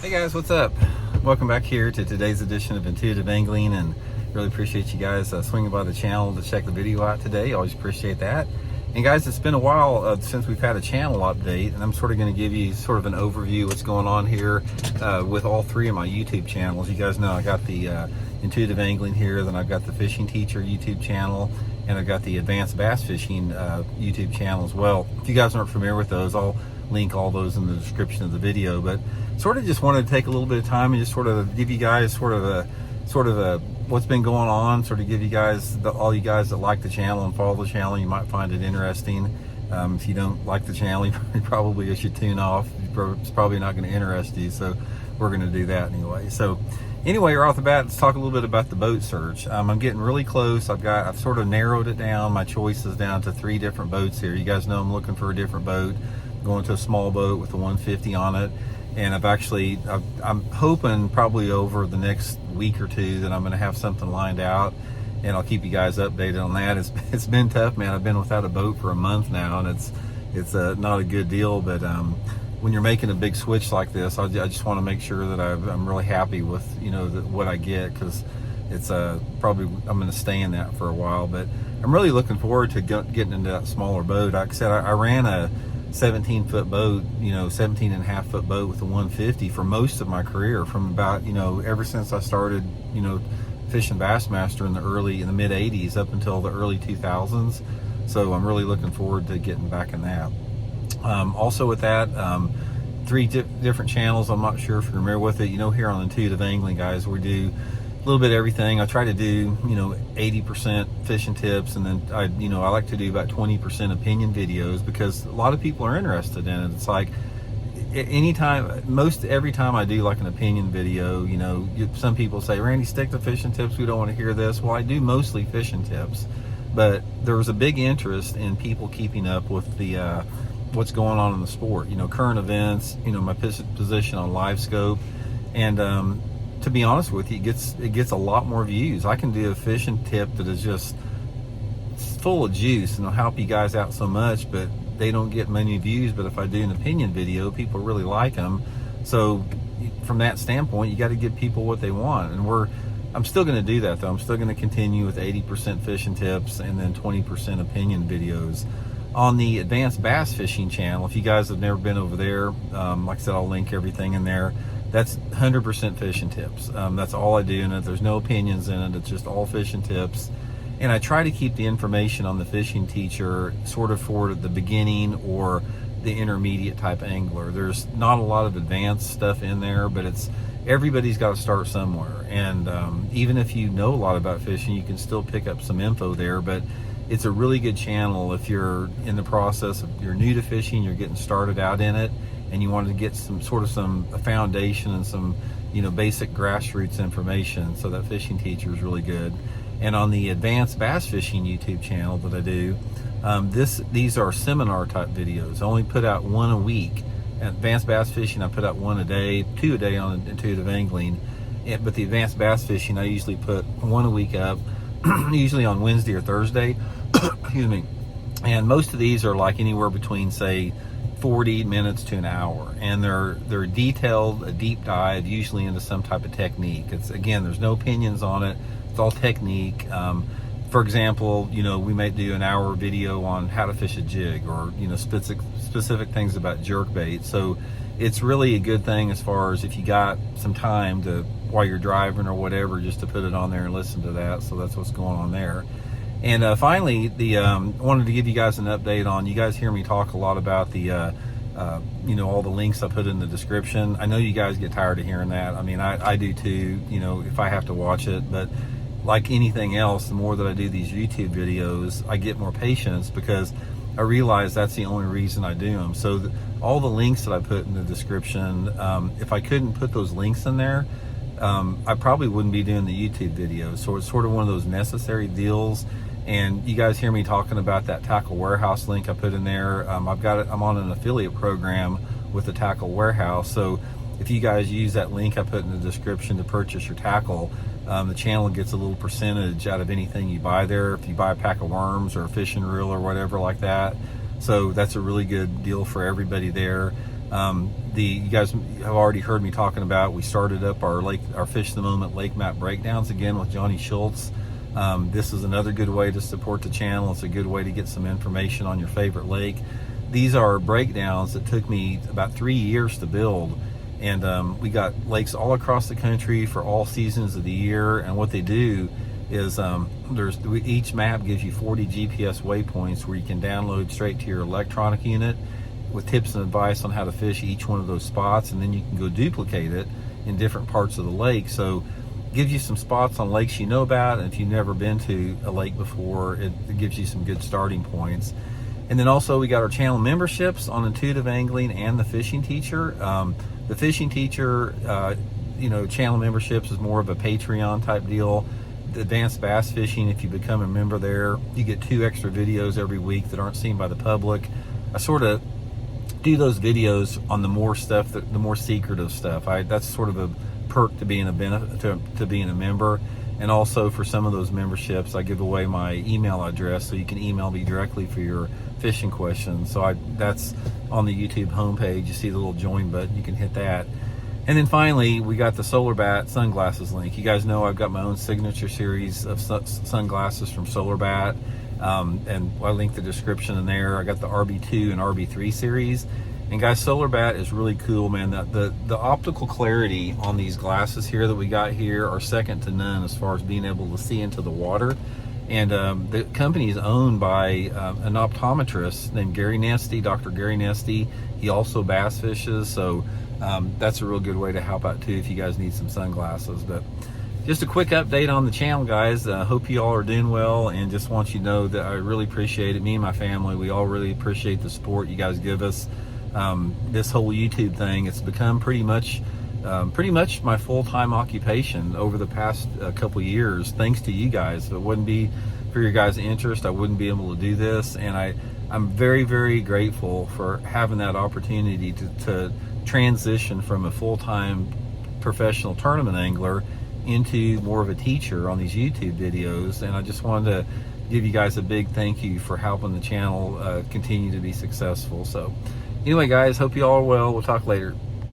Hey guys, what's up? Welcome back here to today's edition of Intuitive Angling, and really appreciate you guys swinging by the channel to check the video out today. Always appreciate that. And guys, it's been a while since we've had a channel update, and I'm sort of going to give you sort of an overview of what's going on here with all three of my YouTube channels. You guys know I got the Intuitive Angling here, then I've got the Fishing Teacher YouTube channel, and I've got the Advanced Bass Fishing YouTube channel as well. If you guys aren't familiar with those, I'll link all those in the description of the video. But sort of just wanted to take a little bit of time and just sort of give you guys sort of a what's been going on, sort of give you guys, all you guys that like the channel and follow the channel, you might find it interesting. If you don't like the channel, you probably should tune off. It's probably not going to interest you, so we're going to do that anyway. So anyway, right off the bat, let's talk a little bit about the boat search. I'm getting really close. I've sort of narrowed it down, my choices down to 3 different boats here. You guys know I'm looking for a different boat, going to a small boat with a 150 on it. And I'm hoping probably over the next week or two that I'm going to have something lined out, and I'll keep you guys updated on that. It's been tough, man. I've been without a boat for a month now, and it's not a good deal. But when you're making a big switch like this, I just want to make sure that I'm really happy with what I get, because it's probably I'm going to stay in that for a while. But I'm really looking forward to getting into that smaller boat. Like I said, I ran a 17-foot boat, 17 and a half foot boat with a 150 for most of my career, from about, ever since I started, fishing Bassmaster in the mid 80s up until the early 2000s. So I'm really looking forward to getting back in that. Also with that, 3 different channels. I'm not sure if you're familiar with it. Here on Intuitive Angling, guys, we do a little bit of everything. I try to do 80% fishing tips, and then I like to do about 20% opinion videos, because a lot of people are interested in it. It's like every time I do like an opinion video, some people say, Randy, stick to fishing tips, we don't want to hear this. Well, I do mostly fishing tips, but there was a big interest in people keeping up with the what's going on in the sport, current events, my position on LiveScope, and to be honest with you, it gets a lot more views. I can do a fishing tip that is just full of juice and it'll help you guys out so much, but they don't get many views. But if I do an opinion video, people really like them. So from that standpoint, you got to give people what they want, and I'm still going to do that, though. I'm still going to continue with 80% fishing tips and then 20% opinion videos. On the Advanced Bass Fishing channel, if you guys have never been over there, like I said, I'll link everything in there. That's 100% fishing tips. That's all I do in it. There's no opinions in it. It's just all fishing tips. And I try to keep the information on the Fishing Teacher sort of for the beginning or the intermediate type angler. There's not a lot of advanced stuff in there, but everybody's got to start somewhere. And even if you know a lot about fishing, you can still pick up some info there. But it's a really good channel if you're in the process of, you're new to fishing, you're getting started out in it, and you wanted to get some foundation and some basic grassroots information. So that Fishing Teacher is really good. And on the Advanced Bass Fishing YouTube channel that I do, these are seminar type videos. I only put out 1 a week. At Advanced Bass Fishing, I put out 1 a day, 2 a day on Intuitive Angling. But the Advanced Bass Fishing, I usually put 1 a week up, usually on Wednesday or Thursday. Excuse me. And most of these are like anywhere between, say, 40 minutes to an hour, and they're detailed, a deep dive, usually into some type of technique. Again, there's no opinions on it. It's all technique. For example, we might do an hour video on how to fish a jig, or specific things about jerkbait. So it's really a good thing as far as if you got some time to, while you're driving or whatever, just to put it on there and listen to that. So that's what's going on there. And finally, wanted to give you guys an update on, you guys hear me talk a lot about the all the links I put in the description. I know you guys get tired of hearing that. I mean, I do too, if I have to watch it. But like anything else, the more that I do these YouTube videos, I get more patience, because I realize that's the only reason I do them. So all the links that I put in the description, if I couldn't put those links in there, I probably wouldn't be doing the YouTube videos. So it's sort of one of those necessary deals. And you guys hear me talking about that Tackle Warehouse link I put in there. I'm on an affiliate program with the Tackle Warehouse. So if you guys use that link I put in the description to purchase your tackle, the channel gets a little percentage out of anything you buy there. If you buy a pack of worms or a fishing reel or whatever like that. So that's a really good deal for everybody there. You guys have already heard me talking about, we started up our Fish of the Moment lake map breakdowns again with Johnny Schultz. This is another good way to support the channel. It's a good way to get some information on your favorite lake. These are breakdowns that took me about 3 years to build, and we got lakes all across the country for all seasons of the year. And what they do is each map gives you 40 GPS waypoints where you can download straight to your electronic unit with tips and advice on how to fish each one of those spots, and then you can go duplicate it in different parts of the lake. So it gives you some spots on lakes you know about, and if you've never been to a lake before, it gives you some good starting points. And then also we got our channel memberships on Intuitive Angling and the Fishing Teacher. The Fishing Teacher, channel memberships is more of a Patreon type deal. The Advanced Bass Fishing, if you become a member there, you get 2 extra videos every week that aren't seen by the public. I sort of do those videos on the more secretive stuff. That's sort of a perk to being to being a member. And also for some of those memberships, I give away my email address, so you can email me directly for your fishing questions. So that's on the YouTube homepage. You see the little join button, you can hit that. And then finally, we got the Solar Bat sunglasses link. You guys know I've got my own signature series of sunglasses from Solar Bat. And I linked the description in there. I got the RB2 and RB3 series. And guys, Solar Bat is really cool, man. The optical clarity on these glasses here that we got here are second to none as far as being able to see into the water. And the company is owned by an optometrist named Gary Nesty, Dr. Gary Nesty. He also bass fishes, so that's a real good way to help out too if you guys need some sunglasses. But just a quick update on the channel, guys. Hope you all are doing well, and just want you to know that I really appreciate it. Me and my family, we all really appreciate the support you guys give us. This whole YouTube thing, it's become pretty much my full-time occupation over the past couple years, thanks to you guys. If it wouldn't be for your guys' interest, I wouldn't be able to do this. And I'm very, very grateful for having that opportunity to transition from a full-time professional tournament angler into more of a teacher on these YouTube videos. And I just wanted to give you guys a big thank you for helping the channel continue to be successful. So anyway, guys, hope you all are well. We'll talk later.